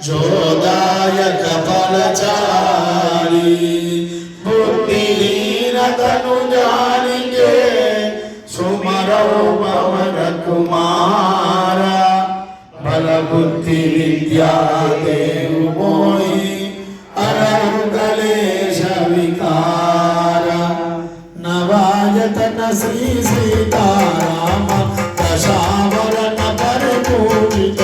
जोदायक फलचारी बुद्धिहीनतनु जानिके सुमरो पवन कुमार बल बुद्धि विद्या देव मोहि अरंगलेश विकार नवायतन श्री सीताराम दशावरण पर पूजित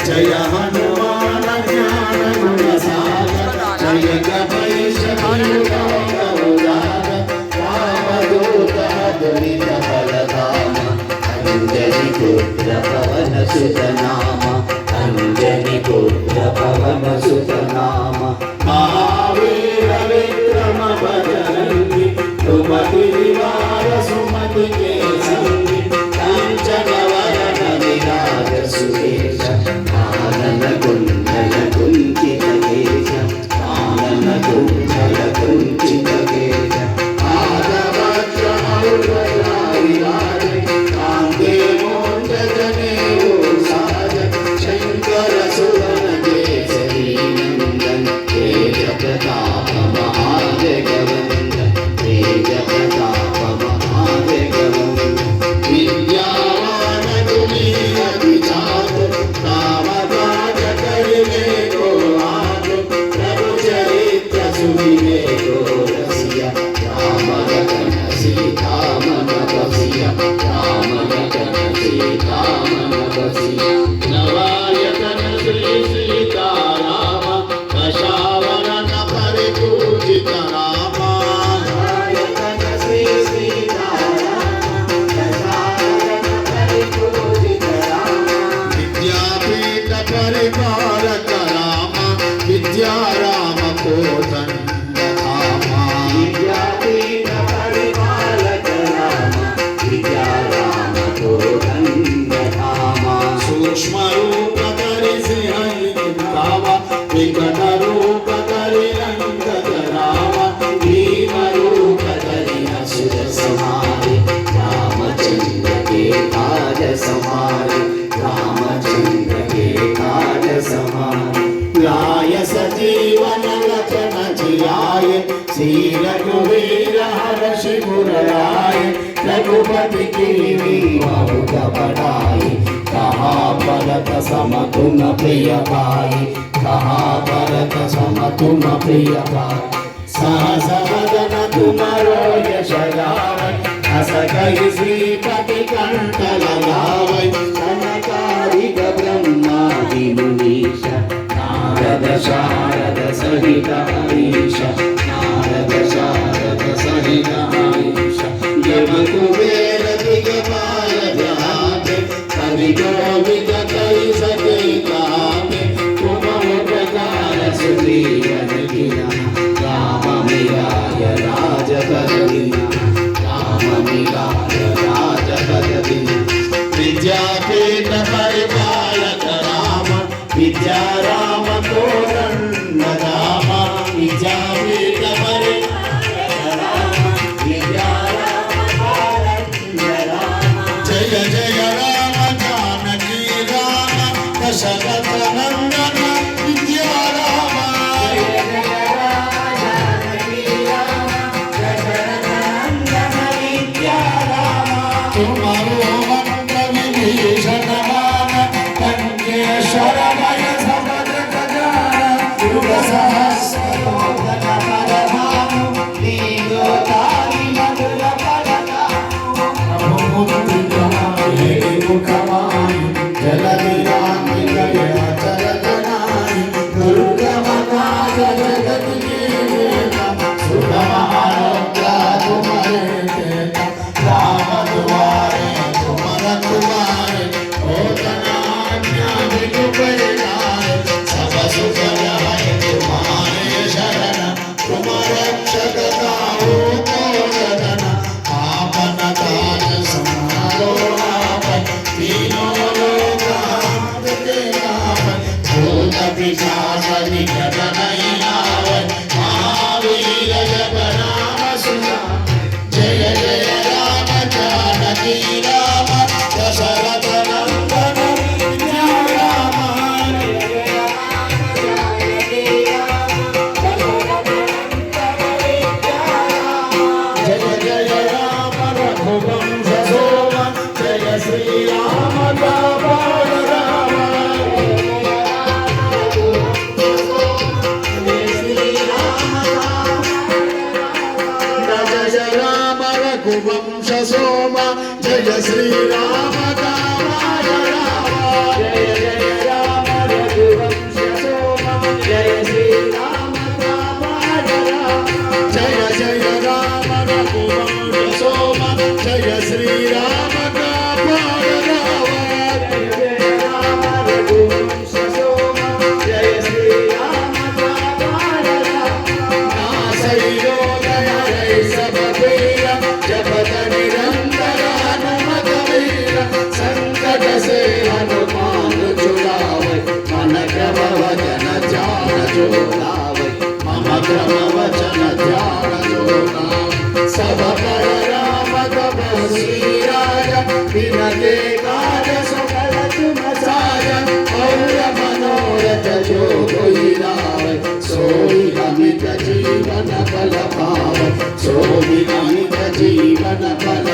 जय हनुमान ज्ञान गुण सागर जय कपीश रामदूत दुरित बलधाम अंजनी पुत्र पवन सुत नाम अंजनी पुत्र पवन सुत नाम महावीर विक्रम बजरंगी सुमति निवार सुमति के संगी कंचन वरण विराज सुरेश आनन कुंजल कुंचित केश आनन कुंजल कुंचित केश आदवज्र विराज कांते मोंजनेऊ साज शंकर सुवन केसरी नंदन तेज प्रताप महाजगवंदन तेज प्रताप महाजगवंदन विद्यावान गुणी अति चातुर रामकाज करिवे को आतुर प्रभु चरित्र सुनिवे को रसिया राम लखन सीता मन बसिया राम लखन सीता मन बसिया नवायतन श्री सीताराम दशावरण परिपूजित राम नवायतन श्री सीताराम दशावरण परिपूजित राम विद्यापीठ परिपालक राम विद्या राम कोदंड धामा विद्यापीठ परिपालक राम विद्या राम कोदंड धामा सूक्ष्म रूप धरि सिंह गावा विकट रूप धरि रंगत रामा भीम रूप धरि असुर संहारे रामचंद्र के काज संहारे रामचंद्र के काज संहारे लाय सजीवन लखन जियाय श्री रघुवीर हर्षि मुर लाय रघुपति कीन्ही बहुत बड़ाई कहा भरत सम तुम प्रिय भाई कहा भरत सम तुम प्रिय भाई सहस वदन तुमरो यश गावै हस कहि श्रीपति कंठ लगावै सनकादिक ब्रह्मादि मुनीश नारद शारद सहित हरीश नारद शारद सहित हरीश यम कुबेर दिगपाल विराज कवि जो विगतै सके कामे तुम उपकार सुजीवन किया राम मिलाय राज कदमिया राम मिलाय राज कदमिया विद्यापीठ परिपालक राम विद्या राम कोरण्य राम विद्यापीठ परिपालक राम विद्या राम कोरण्य राम जय जय राम जानकी राम दशरथ नंदन विद्या राम जय जय राम जानकी राम दशरथ नंदन विद्या राम तुम्हारो मंत्र विभीषण मान कंकेश्वर भय सबद खजाना युग सहस्र योधन परभानु दीर्घकाली मधुर परनामु प्रभु मुक्ति मुखमाई जलधिरामि गय अचल जनाई दुर्गम नाथ जगत के नेता सुगम आरोग्य तुम्हारे देता राम दुआरे तुम रखवारे होतनाज्ञा बिनु परिणाय सब सुख जाय तुम्हारे शरण तुम रक्षक काहू को डरन आपन काज संभालो आपन तीनों लोक आपके आपन भूत पिशाच निकट नहीं आवै महावीर जप नाम सुना जय जय राम जानकी राम दशरथ नंदन विद्या राम जय जय राम जानकी राम दशरथ नंदन विद्या राम जय जय राम रघुवंश सोम जय श्री राम दामोदर राम जय राम रघुवंश सोम जय श्री राम दामोदर राम जय जय राम रघुवंश सोम जय श्री राम दामोदर राम जय जय राम रघुवंश सोम जय श्री राम दामोदर राम जय जय राम रघुवंश सोम जय श्री राम दामोदर राम नासै रोदय हरै सब पीर जपत निरंतर हनुमत वीर संकट से हनुमान छुड़ावे मन क्रम वचन ध्यान जो लावे मम क्रम वचन ध्यान जो लावे सब पर राम तपस्वी राजा बिनते काज सकल तुम साजा और मनोरथ जो कोई लावे सोई अमित जीवन फल